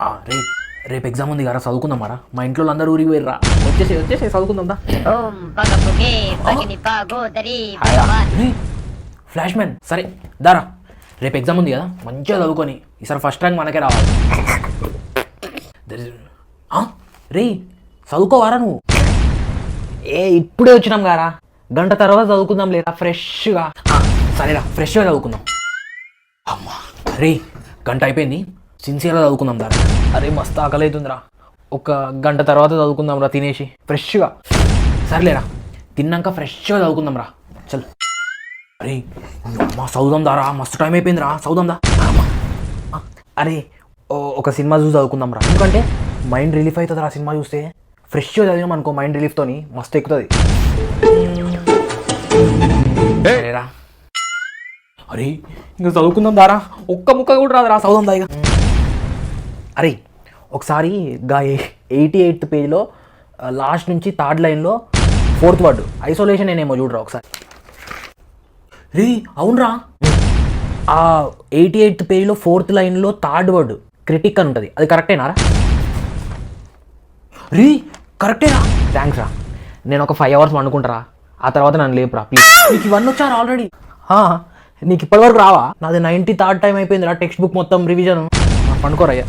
రే రేపు ఎగ్జామ్ ఉంది కదా చదువుకుందాం మరా మా ఇంట్లో అందరూ ఊరికి పోయిర్రా వచ్చేసి చదువుకుందాం దా ఓం పగపుగే పగిలిపా గోదరి భగవాన్. ఫ్లాష్ మ్యాన్ సరే దారా రేపు ఎగ్జామ్ ఉంది కదా మంచిగా చదువుకొని ఈసారి ఫస్ట్ ర్యాంక్ మనకే రావాలి రే చదువుకోవారా నువ్వు ఇప్పుడే వచ్చినాం గారా గంట తర్వాత చదువుకుందాం లేదా ఫ్రెష్గా సరేరా ఫ్రెష్గా చదువుకుందాం అమ్మా రే గంట అయిపోయింది సిన్సియర్గా చదువుకుందాం దారా అరే మస్తు ఆకలి అవుతుందిరా ఒక గంట తర్వాత చదువుకుందాం రా తినేసి ఫ్రెష్గా సరేలేరా తిన్నాక ఫ్రెష్గా చదువుకుందాం రా చల్ అరే అమ్మా చదువుదాం దారా మస్తు టైం అయిపోయింది రా చదువుదాం దా అరే ఒక సినిమా చూసి చదువుకుందాం రా ఎందుకంటే మైండ్ రిలీఫ్ అవుతుంది రా సినిమా చూస్తే ఫ్రెష్గా చదివినాం అనుకో మైండ్ రిలీఫ్తోని మస్తు ఎక్కుతుంది సరేరా అరే ఇంకా చదువుకుందాం దారా ఒక్క ముక్క కూడా రాదు రా చదువుదాం దా ఇక అరే ఒకసారి గా 88th పేజ్లో లాస్ట్ నుంచి థర్డ్ లైన్లో 4th వర్డ్ ఐసోలేషన్ నేనేమో చూడరా ఒకసారి రే అవునరా ఆ 88th పేజ్లో 4th లైన్లో థర్డ్ వర్డ్ క్రిటిక్ అని ఉంటుంది అది కరెక్టేనారా రీ కరెక్టేనా థ్యాంక్స్ రా నేను ఒక 5 hours అనుకుంటారా ఆ తర్వాత నన్ను లేపురా ప్లీజ్ నీకు ఇవన్నీ వచ్చారా ఆల్రెడీ నీకు ఇప్పటివరకు రావా నాది 93rd టైం అయిపోయింది రా టెక్స్ట్ బుక్ మొత్తం రివిజన్ పండుకోరయ్యా